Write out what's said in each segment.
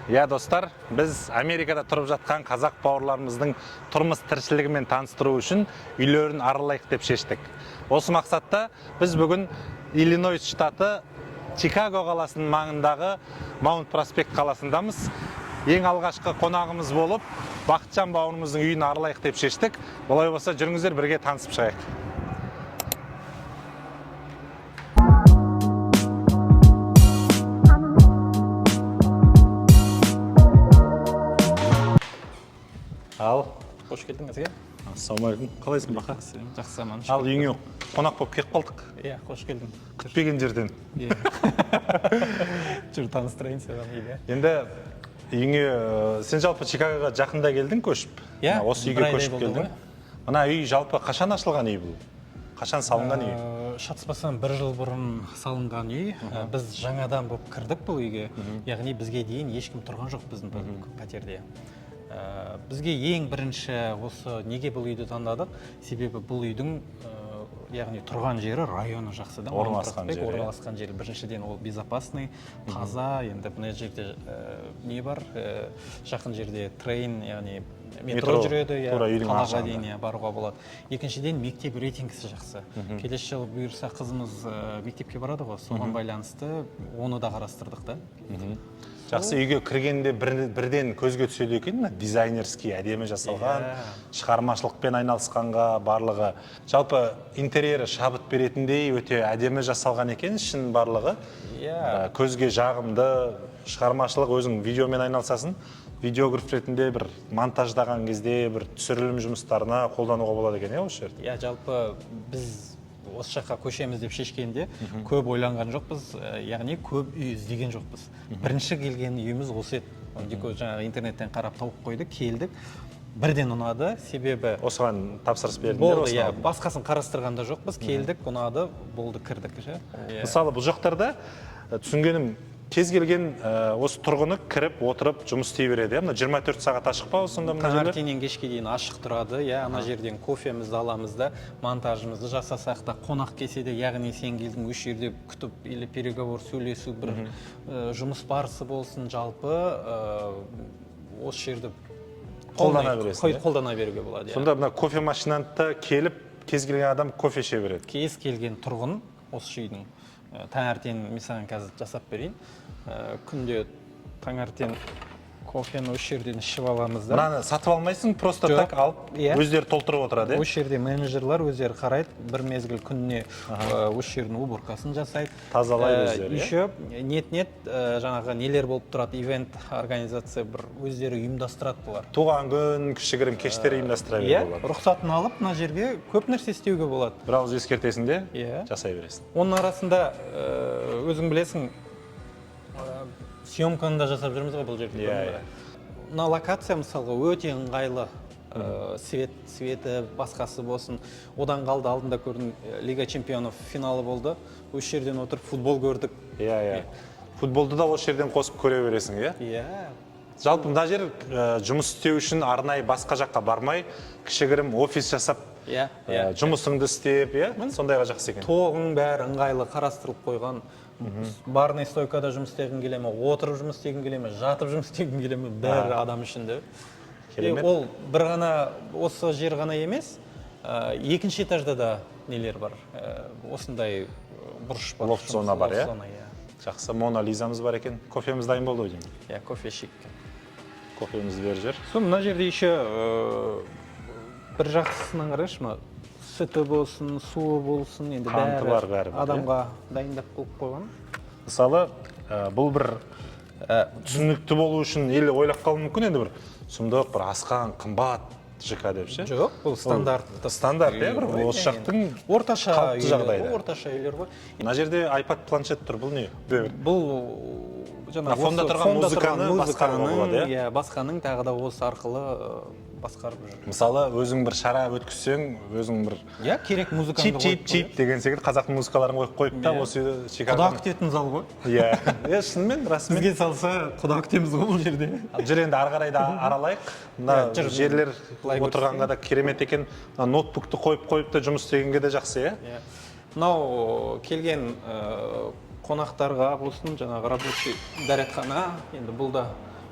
Я достар, біз Америкада тұрып жатқан қазақ бауырларымыздың тұрмыс тіршілігімен таныстыру үшін үйлерін аралайық деп шештік. Осы мақсатта біз бүгін Иллинойс штаты Чикаго қаласының маңындағы Маунт Проспект қаласындамыз. Ең алғашқы қонағымыз болып, Бақытжан бауырымыздың үйін аралайық деп шештік. Олай болса, жүріңіздер бірге танысып шығайық. Ал, қош келдіңізге. Ассалаумағалейкум. Қалайсың Бақа? Жақсы аман. Ал, үйіңе қонақ болып келіп қалдық. Иә, қош келдің. Күтпеген жерден. Иә. Жүр таныстырайын саған үйге. Енді үйіңе сен жалпы Чикагоға жақында келдің көшіп? Иә. Осы үйге көшіп келдің. Мына үй жалпы қашан ашылған үй бұл? Қашан салынған үй? Шатыспасам 1 жыл бұрын салынған үй. Біз жаңадан болып кірдік бұл үйге. Яғни бізге дейін ешкім тұрған жоқ біздің бұл пәтерде. Бізге ең бірінші осы неге бұл үйді таңдадық? Себебі бұл үйдің яғни тұрған жері районы жақсы да. Орналасқан жері. Біріншіден ол безопасный, таза. Енді бұны жерде не бар? Жақын жерде трейн, яғни метро жүреді, қалаға дейін баруға болады. Екіншіден мектеп рейтингісі жақсы. Келесі жылы бұйырса қызымыз мектепке барады ғой, соған байланысты оны да қарастырдық та. Жақсы, үйге кіргенде бірден көзге түседі екен, дизайнерский, әдемі жасалған, шығармашылықпен айналысқанға барлығы. Жалпы интерьері шабыт беретіндей өте әдемі жасалған екен, шын барлығы. Көзге жағымды, шығармашылық, өзің видеомен айналысасын, видеограф ретінде бір монтаждаған кезде бір түсірілім жұмыстарына қолдануға болады екен, осы жерде? Жалпы біз осы жаққа көшеміз деп шешкенде көп ойланған жоқпыз, яғни көп үй іздеген жоқпыз. Бірінші келген үйіміз осы еді. Жаңағы интернеттен қарап тауып қойды, келдік. Бірден ұнады, себебі осыған тапсырыс бердіңдер болды, басқасын қарастырғанда жоқпыз, келдік, ұнады, болды, кірдік. Мысалы, бұл жақтарда түсінгенім, кез келген осы тұрғыны кіріп, отырып, жұмыс істей береді. 24 сағат ашық па осында? Таңертеңнен кешке дейін ашық тұрады. Ана жерден кофемізді аламыз да, монтажымызды жасасақ та, қонақ келсе де, яғни сен келдің, осы жерде күтіп, или переговор сөйлесу, бір жұмыс барысы болсын, жалпы осы жерді қолдана беруге болады. Сонда мына кофе машинанты келіп, кез келген адам кофе іше береді. Кез келген тұрғын осы үйдің таңертең мен саған қазір жасап берейін. Күнде таңертең кофені осы жерден ішіп аламыз да. Мынаны сатып алмайсың, просто так алып, өздері толтырып отырады. Осы жерде менеджерлар өздері қарайды, бір мезгіл күніне осы жердің уборкасын жасайды. Тазалайды өздері. Еще нет жаңағы нелер болып тұрады, ивент организация бір өздері ұйымдастырады бұлар. Туған күн, кішігірім кештер ұйымдастыра беруге болады. Рұқсатын алып, мына жерге көп нәрсе істеуге болады. Бір ауыз ескертесің де, жасай бересің. Оның арасында өзің білесің, съемканы да жасап жүрміз ғой бұл жерде. Мына локация мысалға өте ыңғайлы, светі, басқасы болсын. Одан қалды алдында көрдің, Лига чемпионов финалы болды. Осы жерден отырып футбол көрдік. Футболды да осы жерден қосып көре бересің, е? Жалпы мына жер жұмыс істеу үшін арнайы басқа жаққа бармай, кішігірім офис жасап, жұмысыңды істеп, сондайға жақсы екен. Тоғың бәрі ыңғайлы қарастырылып қойған. Барный стойкада жұмыс істегің келеме, отырып жұмыс істегің келеме, жатып жұмыс істегің келеме, бәрі адам ішінде. Ол бір ғана осы жер ғана емес, екінші этажда да нелер бар, осындай бұрыш бар. Лофт зона бар, Жақсы, Мона Лизамыз бар екен. Кофеміз дайын болды өйден? Кофе шик. Кофемізді бер жер. Мына жерде еще бір жақсысынан қарайшы, сүті болсын, суы болсын, енді бәрі адамға дайындап қойып қойған. Мысалы, бұл бір түсінікті болу үшін елі ойлап қалу мүмкін, енді бір сұмдық, бір асқан, қымбат ЖК деп ше? Жоқ, бұл стандарт. Стандарт, бір осы жақтың қалыпты жағдайда. Орташа үйлер ғой. Мына жерде iPad планшет тұр, бұл не? Бұл фонда тұрған музыканы басқаруға болады, басқаның тағы да осы арқылы басқарып жүр. Мысалы, өзің бір шара өткізсең, өзің бір керек музыканы чип деген секілді қазақтың музыкаларын қойып та осы Құда күтетін зал ғой. Шынымен, расымен. Бізге салса, құда күтеміз ғой бұл жерде. Жүр енді ары қарай да аралайық. Мына жерлер отырғанға да керемет екен. Ноутбукты қойып та жұмыс істегенге де жақсы, Мынау келген қонақтарға болсын, жаңағы рабочий дәретхана, енді бұл да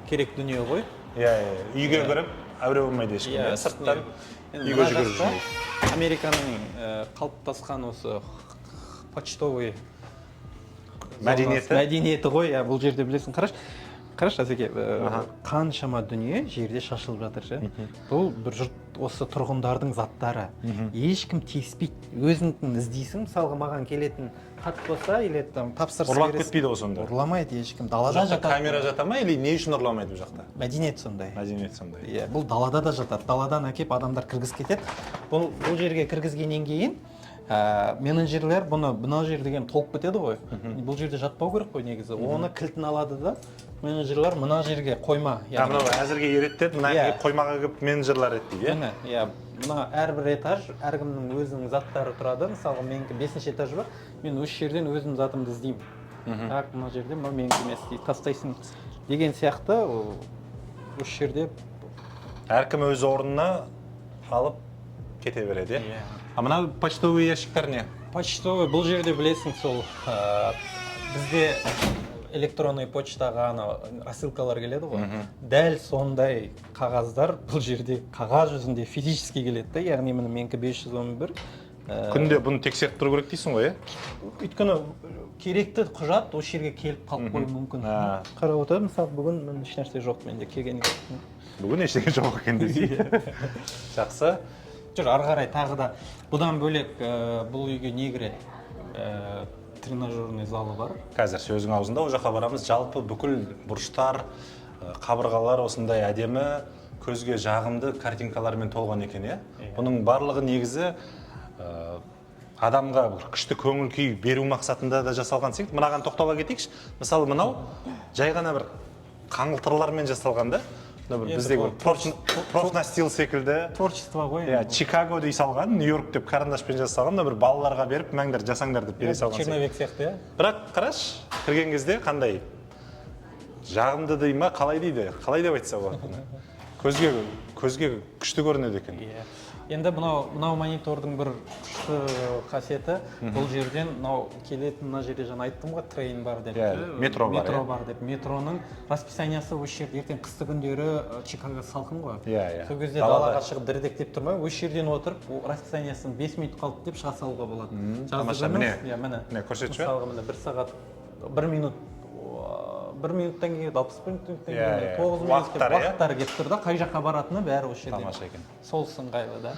керек дүние ғой. Иә, үйге кіріп әуре болмайды ешкім, иә, сырттан үйге жүгіріп жүрмейді. Американың қалыптасқан осы почтовый мәдениеті ғой, бұл жерде білесің, қарашы Асеке, қаншама дүние жерде шашылып жатыр ше. Бұл бір жұрт осы тұрғындардың заттары. Ешкім тиіспейді, өзіңнің іздейсің, мысалға маған келетін хат болса, или тапсырыс ұрлап кетпейді ғой сонда. Ұрламайды ешкім. Далада жатады. Камера жата ма, или не үшін ұрламайды бұл жақта? Мәдениет сондай. Мәдениет сондай. Иә, бұл далада да жатады. Даладан әкеп адамдар кіргізіп кетеді. Бұл жерге кіргізгеннен кейін менеджерлер мына жер деген толып кетеді ғой. Бұл жерде жатпау керек қой негізі. Оны кілтін алады да менеджерлер мына жерге қойма. Мынау әзірге ереттеді, мына қоймаға келіп менеджерлер еттейді, иә? Иә, мына әрбір этаж, әркімнің өзінің заттары тұрады. Мысалы, менікі 5-ші этаж бар. Мен осы жерден өзім затымды іздеймін. Так, мына жерде менікі емес дейді, тастайсың деген сияқты осы жерде әркім өз орнына алып кете береді, иә? А мына почтовый ящиктер не? Почтовый, бұл жерде білесің сол бізде электронный почтаға рассылкалар келеді ғой. Дәл сондай қағаздар бұл жерде қағаз жүзінде физически келеді. Яғни менікі 511. Күнде бұны тексеріп тұру керек дейсің ғой, иә? Өйткені керекті құжат осы жерге келіп қалып қоюы мүмкін. Қарап отырып, мысалы, бүгін ешнәрсе жоқ менде келген. Бүгін ештеңе жоқ екен десей. Жақсы. Жүр, ары қарай тағы да бұдан бөлек бұл үйге не кіреді? Тренажерный залы бар. Қазір сөзің аузында, ол жаққа барамыз. Жалпы бүкіл бұрыштар, қабырғалар осындай әдемі, көзге жағымды картинкалармен толған екен, иә? Бұның барлығы негізі адамға күшті көңіл күй беру мақсатында да жасалған секілді. Мынаған тоқтала кетейікші. Мысалы, мынау жай ғана бір қаңылтырлармен жасалған да. Біздегі профнастил секілді. Творчество ғой. Чикаго дей салған, Нью-Йорк деп карандашпен жасалған, бір балаларға беріп, мәңдер жасаңдар деп бере салған. Черновик сияқты, иә? Бірақ қараш, кірген кезде қандай жағымды дей ма, қалай дейді, қалай деп айтса болады. Көзге күшті көрінеді екен. Енді мынау монитордың бір күшті қасиеті, бұл жерден келетін, мына жерде жаңа айттым ғой, трейн бар деп. Метро бар деп. Метроның расписаниясы осы жерде ертең қысты күндері Чикаго салқын ғой. Сол кезде далаға шығып дірдектеп тұрмай, осы жерден отырып, расписаниясын 5 минут қалды деп шыға салуға болады. Тамаша, міне көрсетші. Мысалға, міне 1 сағат, 1 минуттан кейін 60 минуттан кейін 9 минут уақыттары кетіп тұр да, қай жаққа баратыны бәрі осы жерде. Тамаша екен. Сол сыңғайлы да.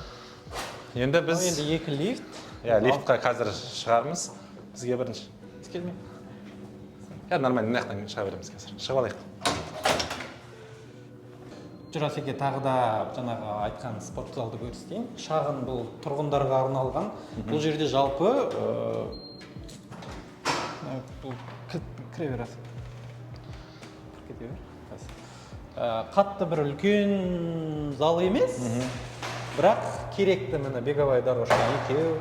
Енді біз... Енді 2 лифт. Лифтқа қазір шығармыз. Бізге бірінші. Біз келмей. Нормально, мынаяқтан шыға береміз қазір. Шығып алайық. Жүр, Асеке, тағы да жаңағы айтқан спорт залды көрсетейін. Шағын бұл тұрғындарға арналған. Бұл жерде жалпы кіре бересің. Қатты бір үлкен зал емес, бірақ керекті міне беговая дорожка екеу,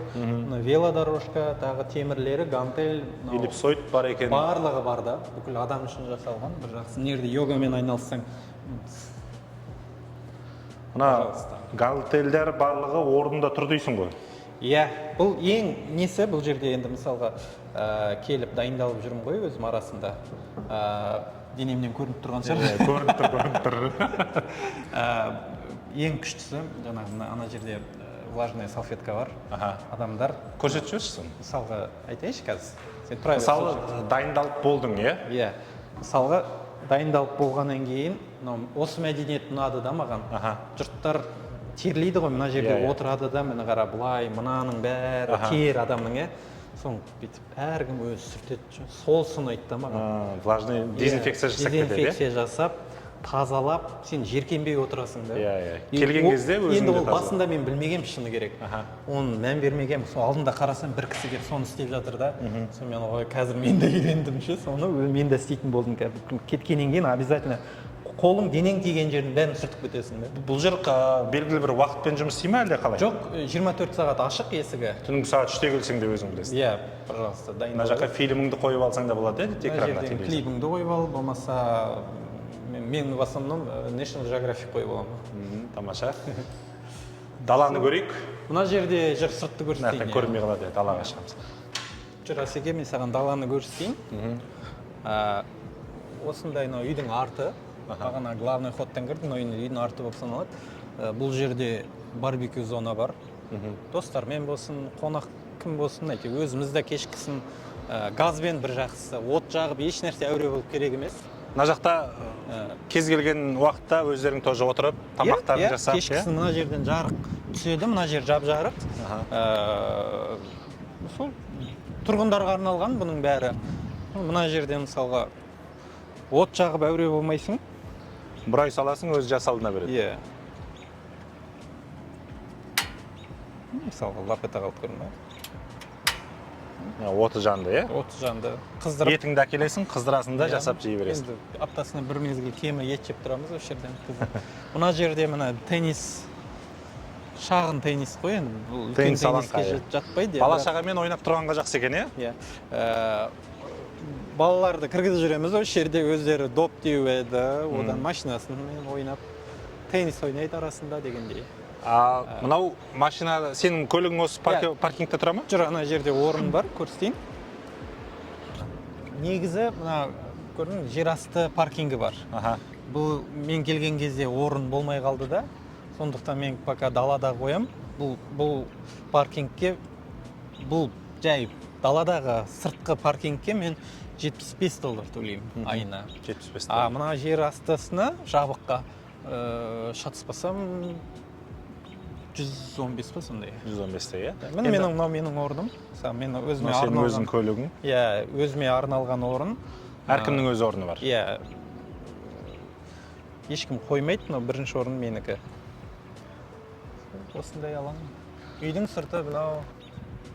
велодорожка, тағы темірлері, гантель, эллипсоид бар екен. Барлығы бар да, бүкіл адам үшін жасалған. Бір жақсы нерде йогамен айналыссаң. Мына гантельдер барлығы орнында тұр дейсің ғой. Иә, бұл ең несі, бұл жерде енді мысалға келіп дайындалып жүрмін ғой өзім арасында. Денемнен көрініп тұрған шығар. Көрініп тұр. Ең күштісі, жаңағы ана жерде влажная салфетка бар. Адамдар көрсетіп жүрсің. Мысалға айтайыншы қазір. Мысалы дайындалып болдың, иә? Иә. Мысалға дайындалып болғаннан кейін, осы мәдениет ұнады да маған. Жұрттар терлейді ғой, мына жерде отырады да, мені қара былай, мынаның бәрі тер адамның, соң бетіп әркім өзі сүртеді, сол ұнайды да маған. Влажный дезинфекция жасап кетеді, дезинфекция жасап, тазалап, сен жеркенбей отырасың да. Келген кезде өзіңді таза. Енді ол басында мен білмегем шыны керек. Оны мән бермегем. Сол алдында қарасам бір кісі келіп соны істеп жатыр да. Сол мен ой, қазір мен де үйрендім ше, соны мен де істейтін болдым. Кеткеннен кейін обязательно қолың денең тиген жердің бәрін сүртіп кетесің да. Бұл жер белгілі бір уақытпен жұмыс істей ме әлде қалай? Жоқ, 24 сағат ашық есігі. Түнгі сағат 3-те келсең де өзің білесің. Иә, пожалуйста, дайындал. Мына жаққа фильміңді қойып алсаң да болады, экранға телевизор. Клипіңді қойып ал, болмаса мен в основном National Geographic қойып аламын. Тамаша. Даланы көрейік. Мына жерде жыр сыртты көрсетейін. Көрмей қалады, далаға шығамыз. Жүр, Асеке, мен саған даланы көрсетейін. Осындай үйдің арты. бағана главный ходтан кірдің, үйдің арты болып саналады. Бұл жерде барбекю зона бар. Достармен болсын, қонақ кім болсын, өзімізді кешкісін газбен бір жақсы, от жағып, еш нәрсе әуре болып керек емес. Мына жақта кез келген уақытта өздерің тоже отырып, тамақтарын жасап, кешкісін мына жерден жарық түседі, мына жер жап-жарық. Сол тұрғындарға арналған бұның бәрі. Мына жерден мысалға от жағып әуре болмайсың. Бұрай саласың, өзі жасалдына береді. Мысалға лап ете қалып көрін ба? Оты жанды, Оты жанды. Қыздырып. Етіңді әкелесің, қыздырасың да жасап жей бересің. Аптасына бір мезгіл кемі ет жеп тұрамыз осы жерден. Мына жерде мына теннис, шағын теннис қой енді. Теннис алаңқайы. Жатпайды. Бала-шағамен ойнап тұрғанға жақсы екен, Балаларды кіргізіп жүреміз, осы жерде өздері доп теуеді, одан машинасымен ойнап, теннис ойнайды арасында дегендей. Мынау машина, сенің көлігің осы паркингте тұра ма? Жүр, ана жерде орын бар, көрсетейін. Негізі, мына көрдің, жер асты паркингі бар. Бұл мен келген кезде орын болмай қалды да, сондықтан мен пока далада қоям. Бұл паркингке, бұл жай даладағы сыртқы паркингке мен $75 төлеймін айына. 75. Мына жер астысына жабыққа шатыспасам 115 па сондай. 115-те, Менің орным. Мен өзіме арналған. Сенің өзің көлігің? Өзіме арналған орын. Әркімнің өз орны бар? Ешкім қоймайды, но бірінші орын менікі. Осындай алаң. Үйдің сырты бұнау.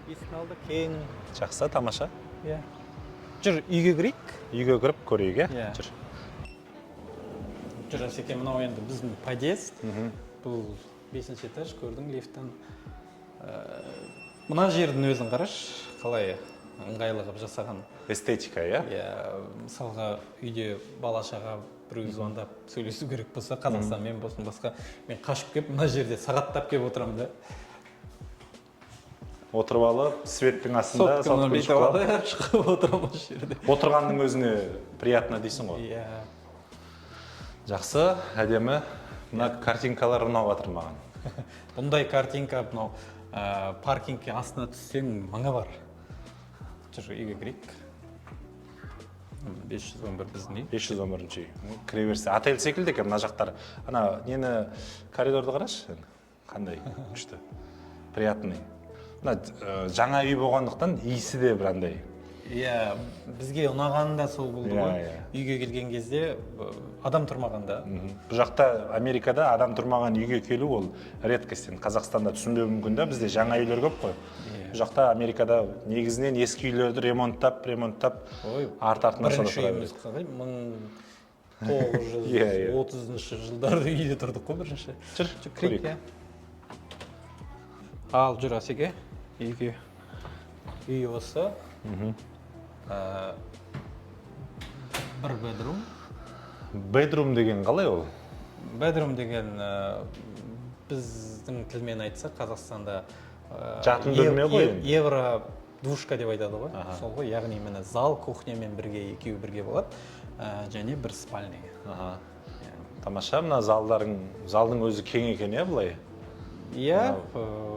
Есін алды, кең. Жақсы, тамаша. Жүр, үйге кірейік. Үйге кіріп көрейік, жүр. Жүр, Асеке, мынау енді біздің подъезд. Бұл 5-ші этаж, көрдің лифттен. Мына жердің өзін қараш, қалай ыңғайлығып жасаған. Эстетика, Мысалға үйде бала-шаға біреу звондап сөйлесу керек болса, Қазақстанмен болсын басқа, мен қашып кеп, мына жерде сағаттап кеп отырамын да. Отырып алып, светтің астында сотканы бүйтіп алып шығып отырамын осы жерде. Отырғанның өзіне приятно дейсің ғой. Жақсы, әдемі. Мына картинкалар ұнап жатыр маған. Бұндай картинка бұнау паркингке астына түссең мыңы бар. Жүр, үйге кірейік. 511 біздің үй. 511-ші үй. Кіре берсе. Отель секілді екен мына жақтар. Ана нені коридорды қарашы. Қандай күшті. Приятный. Жаңа үй болғандықтан иісі де бір андай. Бізге ұнағаны да сол болды ғой. Үйге келген кезде адам тұрмағанда. Бұл жақта Америкада адам тұрмаған үйге келу ол редкостен. Қазақстанда түсінбеу мүмкін да, бізде жаңа үйлер көп қой. Бұл жақта Америкада негізінен ескі үйлерді ремонттап, арт-артына бірінші үйіміз қалай 1930 жылдарды үйде тұрдық қой бірінші. Жүр, көрейік. Ал жүр, Асеке. Үй осы. Бір бедрум. Бедрум деген қалай ол? Бедрум деген біздің тілмен айтса Қазақстанда жатын бөлме ғой. Евро душка деп айтады ғой. Сол ғой, яғни мені зал, кухнямен бірге, екеуі бірге болады. Және бір спальный. Тамаша, мына залдың өзі кең екен, бұлай?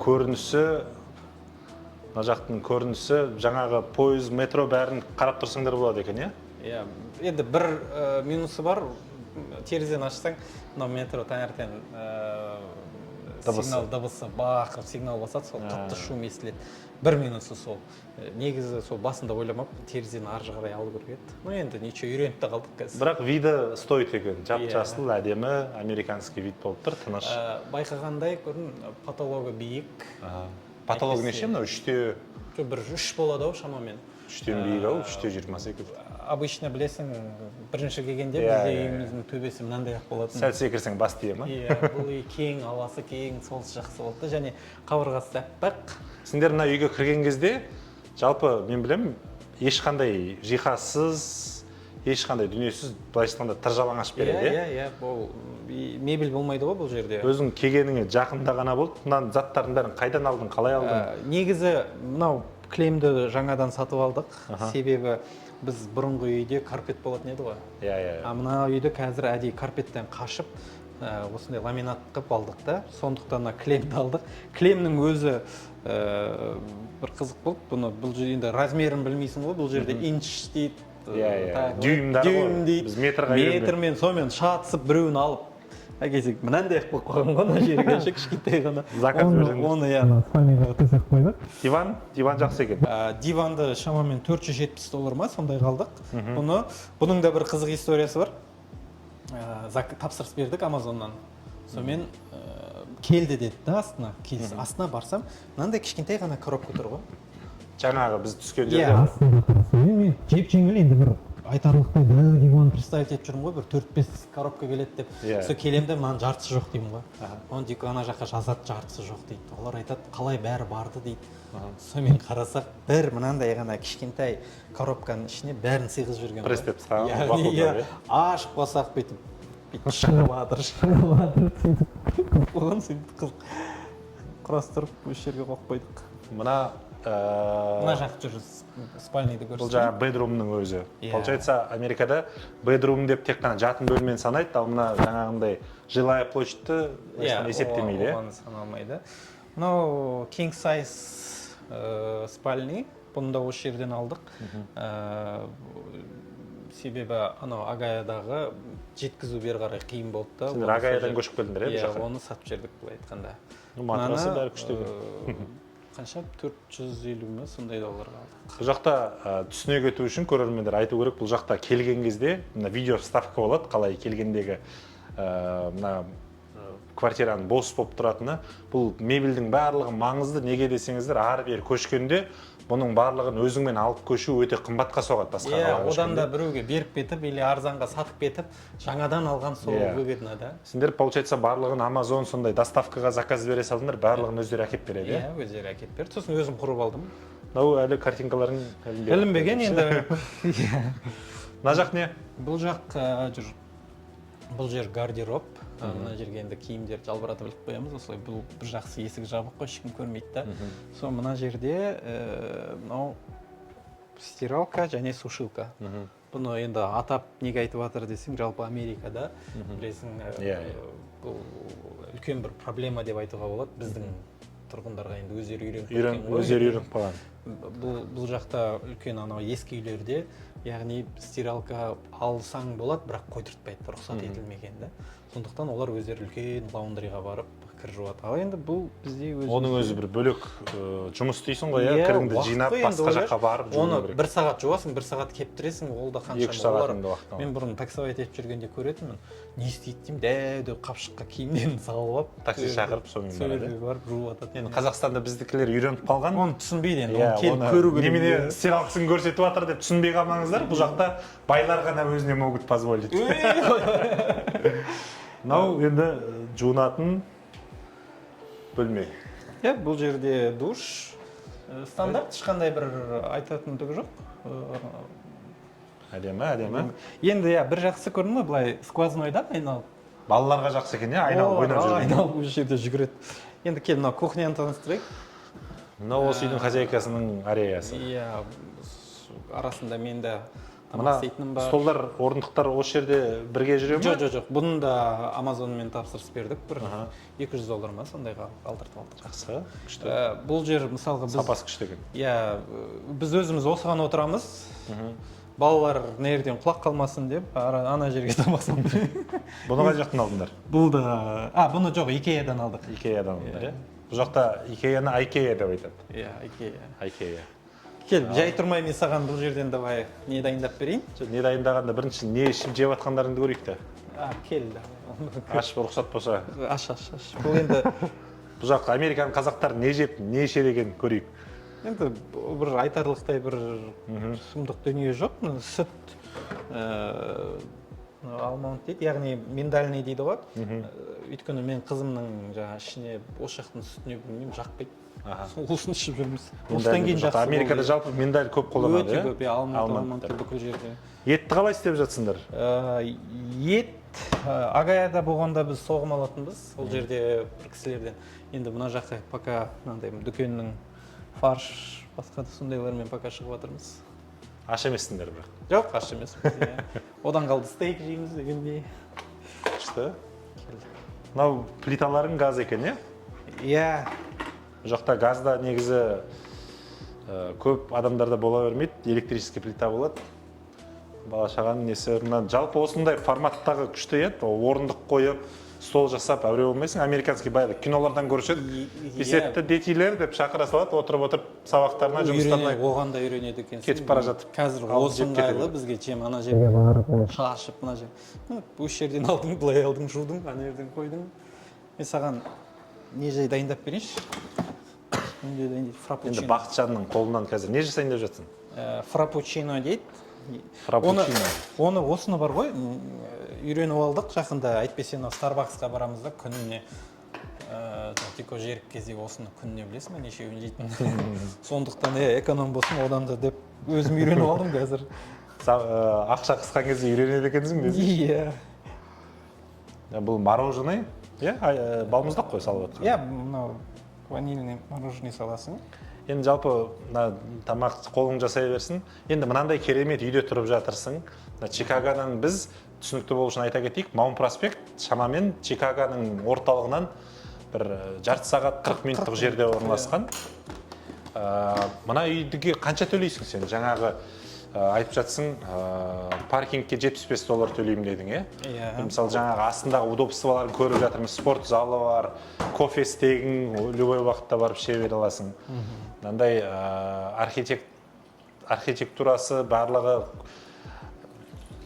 Көрінісі, мына жақтың көрінісі, жаңағы пойыз, метро бәрін қарап тұрсыңдар болады екен, Енді бір минусы бар, терезені ашсаң, метро таңертең сигнал дыбысы бақып сигнал басады, сол қатты шум естіледі. Бір минусы сол. Негізі сол басында ойламап, терезені арғы қарай алып көргеді. Енді нече үйреніп те қалдық қазір. Бірақ виді стоит екен. Жап-жасыл, әдемі, американский вид болып тұр, тыныш. Байқағандай көрін, патологы биік. Патолог неше мына? 3-те? Бір 3 болады ау шамамен. 3-тен биік ау, 3-те 28. Обычно білесің, бірінші келгенде бізде үйіміздің төбесі мынандай ақ болатын. Сәл секірсең бас тие ма? Бұл үй кең, ауасы кең, солысы жақсы болды және қабырғасы аппақ. Сендер мына үйге кірген кезде, жалпы мен білемін, ешқандай жиһазсыз, ешқандай дүниесіз былайша айтқанда тыржалаң ашып береді, бұл мебель болмайды ғой бұл жерде. Өзің келгеніңе жақында ғана болды. Мынаның заттардың бәрін қайдан алдың, қалай алдың? Негізі мынау кілемді жаңадан сатып алдық. Себебі біз бұрынғы үйде карпет болатын еді ғой. Иә. А мына үйді қазір әдейі карпеттен қашып, осындай ламинат қылып алдық та, сондықтан клемді алдық. Клемнің өзі бір қызық болды. Бұл жерде размерін білмейсің ғой, бұл жерде инч дейді, дюймдар ғой. Біз метрмен сонымен шатысып біреуін алып әкелсек, мынандай қылып қойған ғой, мына жерге кішкентай ғана. Заказ бердіңіз. Оны спальныйға төсек қойдық. Диван жақсы екен. Диванды шамамен $470 ма, сондай қалдық. Бұның да бір қызық историясы бар. Тапсырыс бердік Амазоннан. Сонымен келді деді да астына. Астына барсам, мынандай кішкентай ғана коробка тұр ғой. Жаңағы біз түскен жерде. Астында қарасам, мен жеп-жеңіл енді бір айтарлықтай диван представить етіп жүрмін ғой, бір 4-5 коробка келеді деп. Сол келемде мынаның жартысы жоқ деймін ғой. Оны дейік ана жаққа жазады, жартысы жоқ дейді. Олар айтады, қалай бәрі барды дейді. Сонымен қарасақ, бір мынандай ғана кішкентай коробканың ішіне бәрін сыйғызып жүрген. Престеп саған. Ашып қосақ бүйтіп шығып жатыр. Оған сөйтіп қызық құрастырып осы жерге қойып қойдық. Мына жақ жүр спальныйды көрсетейін. Бұл жаңа бедрумның өзі. Получается, Америкада бедрум деп тек қана жатын бөлмені санайды, ал мына жаңағындай жилая площадьті есептемейді. Оған саналмайды. Мынау king size спальный. Бұны да осы жерден алдық. Себебі анау Агаядағы жеткізу бері қарай қиын болды да. Сендер Агаядан көшіп келдіңдер, иә, жаққа? Оны сатып жібердік былай айтқанда. Матрасы бәрі күшті. Қанша? 450 ме сондай долларға алдық. Бұл жақта түсіне кету үшін көрермендер айту керек, бұл жақта келген кезде видео вставка болады, қалай келгендегі квартираның бос болып тұратыны. Бұл мебельдің барлығы маңызды, неге десеңіздер, ары-бері көшкенде бұның барлығын өзіңмен алып көшу өте қымбатқа соғады басқа қалаға көшкенде. Одан да біреуге беріп кетіп, или арзанға сатып кетіп, жаңадан алған сол выгодно да. Сендер, получается, барлығын Amazon сондай доставкаға заказ бере салдыңдар, барлығын өздері әкеп береді. Иә, өздері әкеп берді. Сосын өзім құрып алдым. Мынау әлі картинкаларың ілінбеген енді. Мына жақ не? Бұл жақ жүр. Бұл жер гардероб. Мына жерге енді киімдерді жалбыратып іліп қоямыз. Осылай бұл бір жақсы есігі жабық қой, ешкім көрмейді да. Сол мына жерде мынау стиралка және сушилка. Бұны енді атап неге айтып жатыр десең, жалпы Америкада білесің, бұл үлкен бір проблема деп айтуға болады. Біздің тұрғындарға енді өздері үйреніп қалған. Бұл жақта үлкен анау ескі үйлерде, яғни стиралка алсаң болады, бірақ қойдыртпайды, рұқсат етілмеген да. Сондықтан олар өздері үлкен лаундриға барып кір жуады. Ал енді бұл бізде оның өзі бір бөлек жұмыс дейсің ғой, кіріңді жинап басқа жаққа барып жуу керек. Оны 1 сағат жуасың, 1 сағат кептіресің, ол да қанша. 2 сағатыңды уақыт алады. Мен бұрын таксовать етіп жүргенде көретінмін. Не істейді деймін, дәу қапшыққа киімнен салып алып, такси шақырып сонымен барып жуып жатады. Енді Қазақстанда біздікілер үйреніп қалған. Оны түсінбейді енді, оны келіп көру керек. Немене стиралкасын көрсетіп жатыр деп түсінбей қалмаңыздар. Бұл жақта байлар ғана өзіне могут позволить. Мынау енді жуынатын бөлме. Бұл жерде душ. Стандарт, ешқандай бір айтатын түгі жоқ. Әдемі. Енді бір жақсы көрдің бе, былай сквозной да айналып. Балаларға жақсы екен, айналып ойнап жүрген. Айналып осы жерде жүгіреді. Енді кел, мынау кухняны таныстырайық. Мынау осы үйдің хозяйкасының ареясы. Иә, арасында мен де Мына столдар, орындықтар осы жерде бірге жүре ме? Жоқ. Бұны да Амазонмен тапсырыс бердік. бір $200 ма сондайға алдыртып алдық. Жақсы, күшті. Бұл жер мысалға біз... Сапасы күшті екен. Иә, біз өзіміз осыған отырамыз. Балалар нерден құлақ қалмасын деп, ана жерге тамасам. Бұны қай жақтан алдыңдар? Бұл да... Бұны жоқ, Икеядан алдық. Икеядан алдыңдар, иә? Бұл жақта Икеяны Айкея деп айтады. Иә, Айкея. Кел, жай тұрмай мен саған бұл жерден давай не дайындап берейін? Не дайындағанда бірінші не ішіп жеп жатқандарыңды көрейік та. Кел. Ашып рұқсат болса. Аш. Бұл енді... Бұл жақта Американың қазақтары не жеп, не ішер екен көрейік. Енді бір айтарлықтай бір сұмдық дүние жоқ. Сүт, алмаунд дейді, яғни миндальный дейді ғой. Өйткені мен қызымның ішіне осы жақтың сүтіне білмеймін, жақпайды. Сосын ішіп жүрміз. Осыдан кейін жақсы. Америкада жалпы миндаль көп қолданады, иә? Өте көп, алмаунд бүкіл жерде. Етті қалай істеп жатсыңдар? Ет Агаяда болғанда біз соғым алатынбыз, ол жерде бір кісілерден. Енді мына жаққа пока дүкеннің фарш, басқа да сондайлармен пока шығып жатырмыз. аш емессіңдер бірақ. Жоқ, аш емеспіз. Одан қалды стейк жейміз дегендей. Күшті. Мынау плиталарың газ екен, иә? Иә. Бұл жақта газда негізі көп адамдарда бола бермейді, электрический плита болады. Бала-шағаның несі, жалпы осындай форматтағы күшті еді, орындық қойып, стол жасап, әуре болмайсың. Американский баяғы кинолардан көрсетеді. Бесетті детейлер деп шақыра салады, отырып сабақтарына, жұмыстарына. Оған да үйренеді екенсің. Кетіп бара жатып. Қазір осы ыңғайлы бізге жем ана жер. Жерге барып, Шашып, мына жер. Осы жерден алдың, былай алдың, жудың, ана жерден қойдың. Мен саған не жай дайындап берейінші? Енді Фрапучино. Бақытжанның қолынан қазір не жасайын деп жатсың? Фрапучино дейді. Оны осыны бар ғой, үйреніп алдық жақында. Әйтпесе Starbucksқа барамыз да күніне тек жерік кезде осыны күніне білесің бе, нешеуін жейтін. Сондықтан эконом болсын одан да деп өзім үйреніп алдым қазір. Ақша қысқан кезде үйренеді екенсің бе? Иә. Бұл мороженое, балмұздақ қой салып жатқан. Иә, мынау ванильный мороженое саласың. Енді жалпы тамақ қолың жасай берсін. Енді мынандай керемет үйде тұрып жатырсың. Чикагодан біз түсінікті болу үшін айта кетейік, Маун проспект шамамен Чикагоның орталығынан бір жарты сағат 40 минуттық жерде орналасқан. Мына үйдіге қанша төлейсің сен? Жаңағы айтып жатсың, паркингке $75 төлеймін дедің, е? Мысалы жаңағы астындағы удобстволарын көріп жатырмыз, спорт залы бар, кофе істегің, любой уақытта барып іше бере аласың. Мынандай архитектурасы барлығы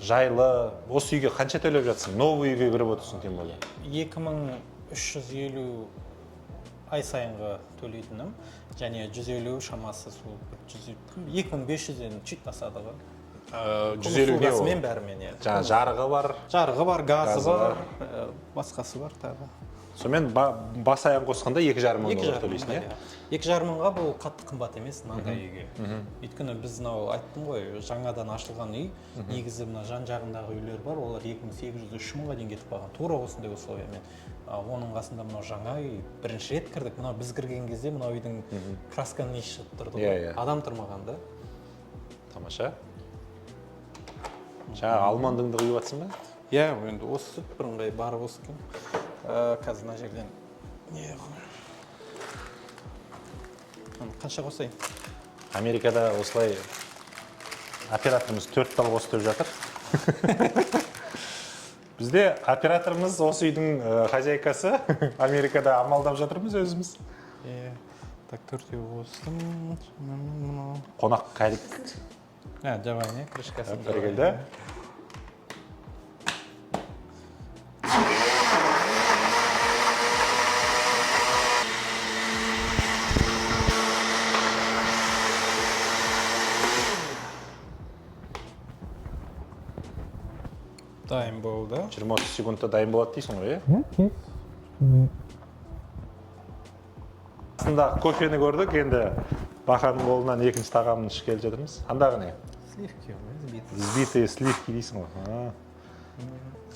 жайлы. Осы үйге қанша төлеп жатсың? Новый үйге кіріп отырсың тем более. 2350 ай сайынғы төлейтінім, және 150 шамасы сол 2500-ден чуть асады ғой. 150 не ол? Мен бәрімен, иә. Жарығы бар. Жарығы бар, газы бар, басқасы бар тағы. Сонымен бас аян қосқанда $2,500 төлейсің, иә? $2,500-ға бұл қатты қымбат емес мынандай үйге. Өйткені біз айттым ғой, жаңадан ашылған үй, негізі мына жан жағындағы үйлер бар, олар 2800-3000-ға дейін кетіп қалған. Тура осындай условиямен. Оның қасында мынау жаңа үй, бірінші рет кірдік. Мынау біз кірген кезде мынау үйдің красканы не шығып тұрды ғой. Адам тұрмаған да. Тамаша. Жаңа алмандыңды құйып жатсың ба? Иә, енді осы сүт бірыңғай барып осы екен. Қазір мына жерден қанша қосайын? Америкада осылай операторымыз 4 тал қосып жатыр. Бізде операторымыз осы үйдің хозяйкасы. Америкада амалдап жатырмыз өзіміз. Так, 4-еу қостым. Қонақ кәдік. Жабайын, крышкасын. Біргелді. Дайын болды. 20-30 секундта дайын болады дейсің ғой, Астында кофені көрдік, енді Бақаның қолынан екінші тағамын ішкелі жатырмыз. Андағы не? Сливки, Взбитые сливки дейсің ғой.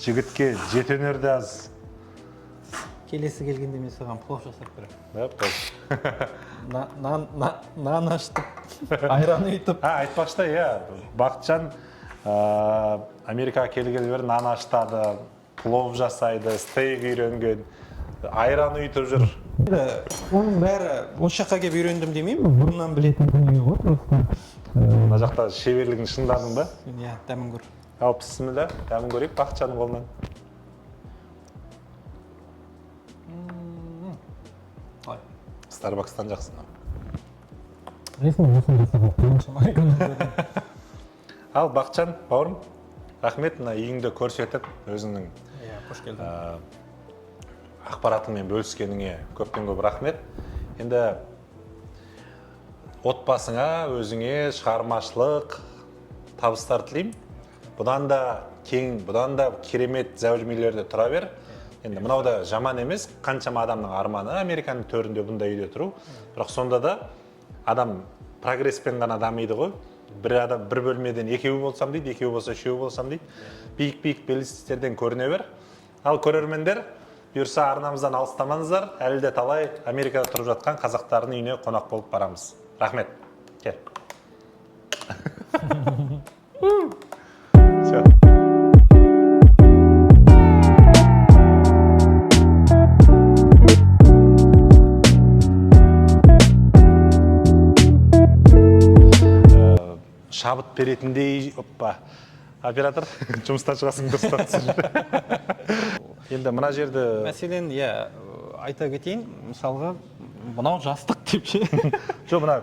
Жігітке жет өнерді аз. Келесі келгенде мен саған плов жасап берем. Нан аштып, айран үйтіп. Айтпақшы, Бақытжан Америкаға келгелі бері нан аштады, плов жасайды, стейк үйренген, айран үйтіп жүр. Оның бәрі осы жаққа келіп үйрендім демеймін, бұрыннан білетін дүние ғой просто. Мына жақта шеберлігін шыңдадың ба? Иә, дәмін көр. Ал бісміллә, дәмін көрейік Бақытжанның қолынан. Starbucks'тан жақсың. Ал Бақытжан, бауырым, рахмет, мына үйіңді көрсетіп, өзіңнің ақпаратыңмен бөліскеніңе көптен көп рахмет. Енді отбасыңа, өзіңе шығармашылық табыстар тілеймін. Бұдан да кең, бұдан да керемет зәулімелерде тұра бер. Енді мынау да жаман емес, қаншама адамның арманы Американың төрінде бұндай үйде тұру. Бірақ сонда да адам прогресспен ғана дамиды ғой. Бір бөлмеден екеуі болсам дейді, екеуі болса үшеуі болсам дейді. Биік-биік белестерден көріне бер. Ал көрермендер, бұйырса арнамыздан алыстамаңыздар. Әлі де талай Америкада тұрып жатқан қазақтардың үйіне қонақ болып барамыз. Рахмет. Кел. шабыт беретіндей, оппа, оператор, жұмыстан шығасың дұрыстап. Енді мына жерді... Мәселен, айта кетейін, мысалға, мынау жастық деп ше. Жоқ, мына